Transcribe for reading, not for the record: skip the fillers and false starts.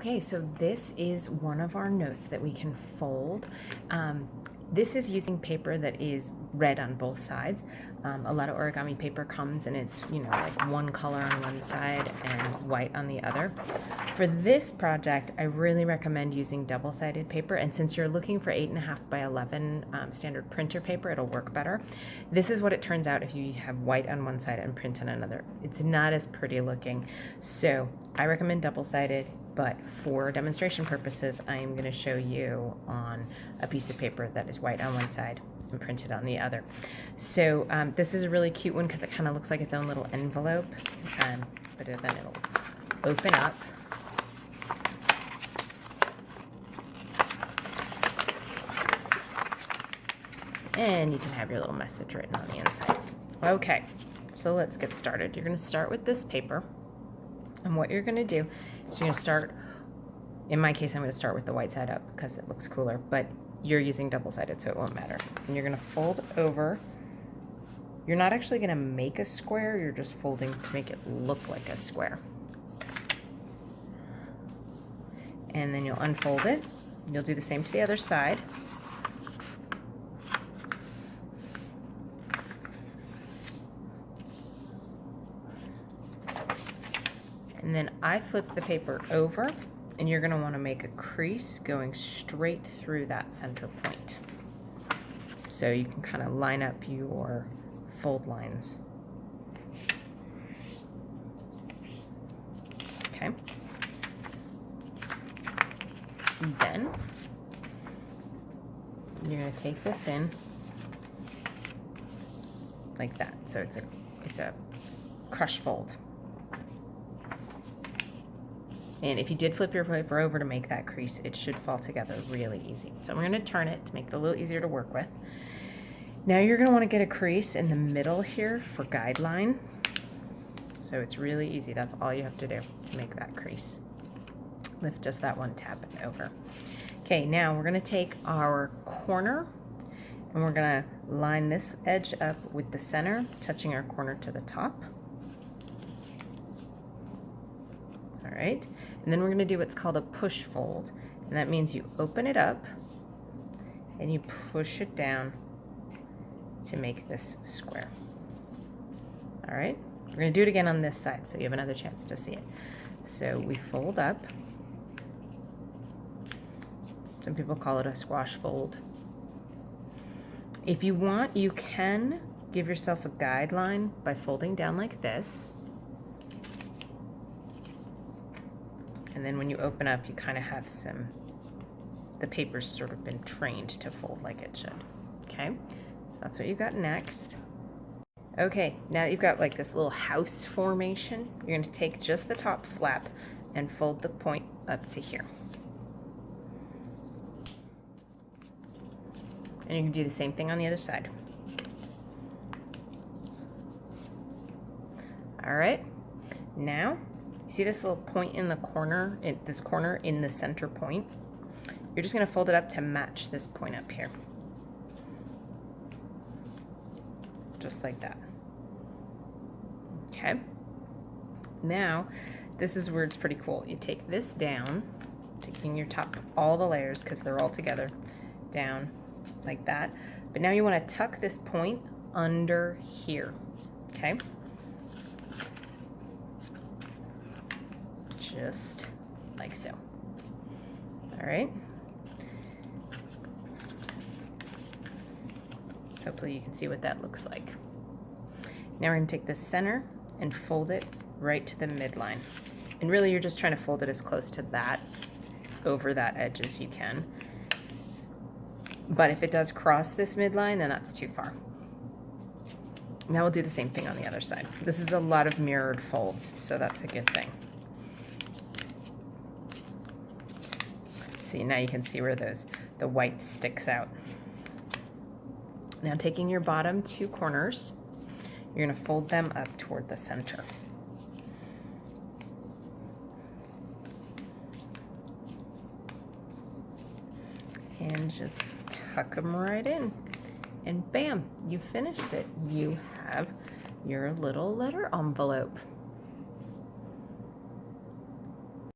Okay, so this is one of our notes that we can fold. This is using paper that is red on both sides. A lot of origami paper comes and it's, like one color on one side and white on the other. For this project, I really recommend using double-sided paper, and since you're looking for 8.5 by 11 standard printer paper, it'll work better. This is what it turns out if you have white on one side and print on another. It's not as pretty looking, so I recommend double-sided. But for demonstration purposes, I am going to show you on a piece of paper that is white on one side and printed on the other. So this is a really cute one because it kind of looks like its own little envelope, but then it'll open up. And you can have your little message written on the inside. Okay, so let's get started. You're going to start with this paper. And what you're going to do is you're going to start, in my case, I'm going to start with the white side up because it looks cooler, but you're using double-sided, so it won't matter. And you're going to fold over. You're not actually going to make a square, you're just folding to make it look like a square. And then you'll unfold it. You'll do the same to the other side. And then I flip the paper over, and you're going to want to make a crease going straight through that center point. So you can kind of line up your fold lines. Okay. And then you're going to take this in like that. So it's a crush fold. And if you did flip your paper over to make that crease, it should fall together really easy. So we're going to turn it to make it a little easier to work with. Now you're going to want to get a crease in the middle here for guideline. So it's really easy. That's all you have to do to make that crease. Lift just that one tab and over. Okay, now we're going to take our corner and we're going to line this edge up with the center, touching our corner to the top. All right. And then we're going to do what's called a push fold. And that means you open it up and you push it down to make this square. All right. We're going to do it again on this side so you have another chance to see it. So we fold up. Some people call it a squash fold. If you want, you can give yourself a guideline by folding down like this. And then when you open up, you kind of have the paper's sort of been trained to fold like it should. Okay, so that's what you got next. Okay, now that you've got like this little house formation, you're going to take just the top flap and fold the point up to here. And you can do the same thing on the other side. All right, now, see this little point in the corner, this corner in the center point? You're just going to fold it up to match this point up here. Just like that. Okay. Now, this is where it's pretty cool. You take this down, taking your top, all the layers, because they're all together, down like that. But now you want to tuck this point under here. Okay? Just like so. All right. Hopefully you can see what that looks like. Now we're going to take the center and fold it right to the midline. And really you're just trying to fold it as close to that, over that edge as you can. But if it does cross this midline, then that's too far. Now we'll do the same thing on the other side. This is a lot of mirrored folds, so that's a good thing. See, now you can see where the white sticks out. Now taking your bottom two corners, you're going to fold them up toward the center. And just tuck them right in. And bam, you finished it. You have your little letter envelope.